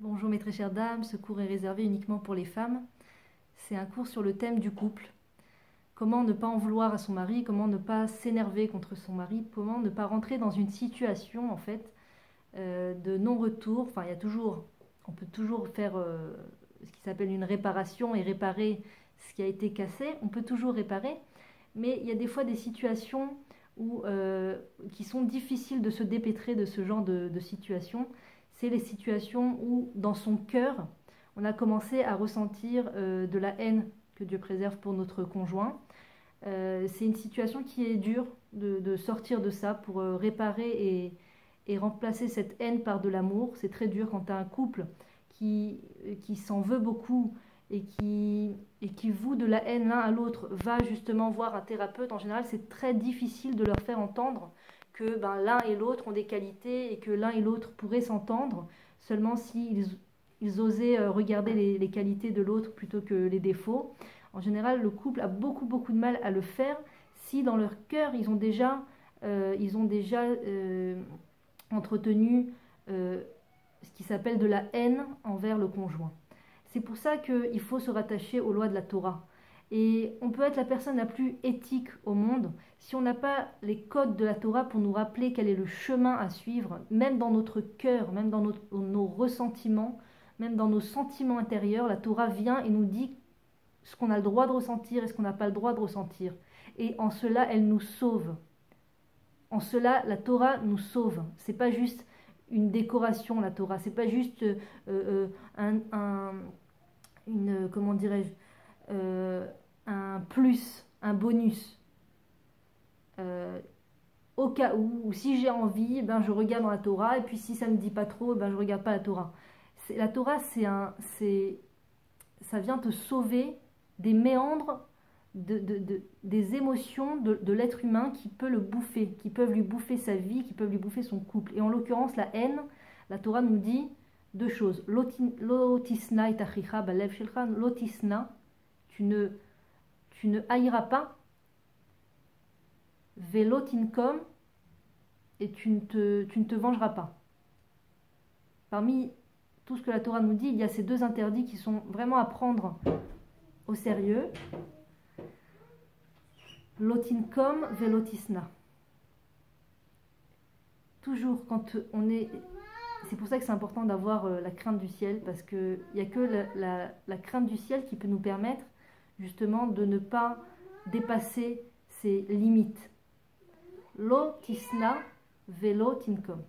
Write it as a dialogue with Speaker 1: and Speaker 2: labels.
Speaker 1: Bonjour mes très chères dames, ce cours est réservé uniquement pour les femmes. C'est un cours sur le thème du couple. Comment ne pas en vouloir à son mari, comment ne pas s'énerver contre son mari, comment ne pas rentrer dans une situation en fait de non-retour. Enfin, on peut toujours faire ce qui s'appelle une réparation et réparer ce qui a été cassé. On peut toujours réparer, mais il y a des fois des situations qui sont difficiles de se dépêtrer de ce genre de situation. C'est les situations où, dans son cœur, on a commencé à ressentir de la haine, que Dieu préserve, pour notre conjoint. C'est une situation qui est dure de sortir de ça pour réparer et remplacer cette haine par de l'amour. C'est très dur quand tu as un couple qui s'en veut beaucoup et qui voue de la haine l'un à l'autre, va justement voir un thérapeute. En général, c'est très difficile de leur faire entendre que l'un et l'autre ont des qualités et que l'un et l'autre pourraient s'entendre, seulement s'ils ils osaient regarder les qualités de l'autre plutôt que les défauts. En général, le couple a beaucoup beaucoup de mal à le faire si dans leur cœur ils ont déjà entretenu ce qui s'appelle de la haine envers le conjoint. C'est pour ça qu'il faut se rattacher aux lois de la Torah. Et on peut être la personne la plus éthique au monde, si on n'a pas les codes de la Torah pour nous rappeler quel est le chemin à suivre, même dans notre cœur, même dans nos ressentiments, même dans nos sentiments intérieurs, la Torah vient et nous dit ce qu'on a le droit de ressentir et ce qu'on n'a pas le droit de ressentir. Et en cela, elle nous sauve. En cela, la Torah nous sauve. C'est pas juste une décoration, la Torah. C'est pas juste comment dirais-je, un plus, un bonus. Au cas où, ou si j'ai envie, je regarde dans la Torah, et puis si ça ne me dit pas trop, je regarde pas la Torah. La Torah, ça vient te sauver des méandres, des émotions de l'être humain qui peut le bouffer, qui peuvent lui bouffer sa vie, qui peuvent lui bouffer son couple. Et en l'occurrence, la haine, la Torah nous dit deux choses. Lotisna et achicha balev shelcha, lotisna, tu ne haïras pas, velotinkom, et tu ne te vengeras pas. Parmi tout ce que la Torah nous dit, il y a ces deux interdits qui sont vraiment à prendre au sérieux. Lotinkom velotisna. Toujours quand on est... C'est pour ça que c'est important d'avoir la crainte du ciel, parce qu'il n'y a que la crainte du ciel qui peut nous permettre justement de ne pas dépasser ses limites. Lotisna velotinkom.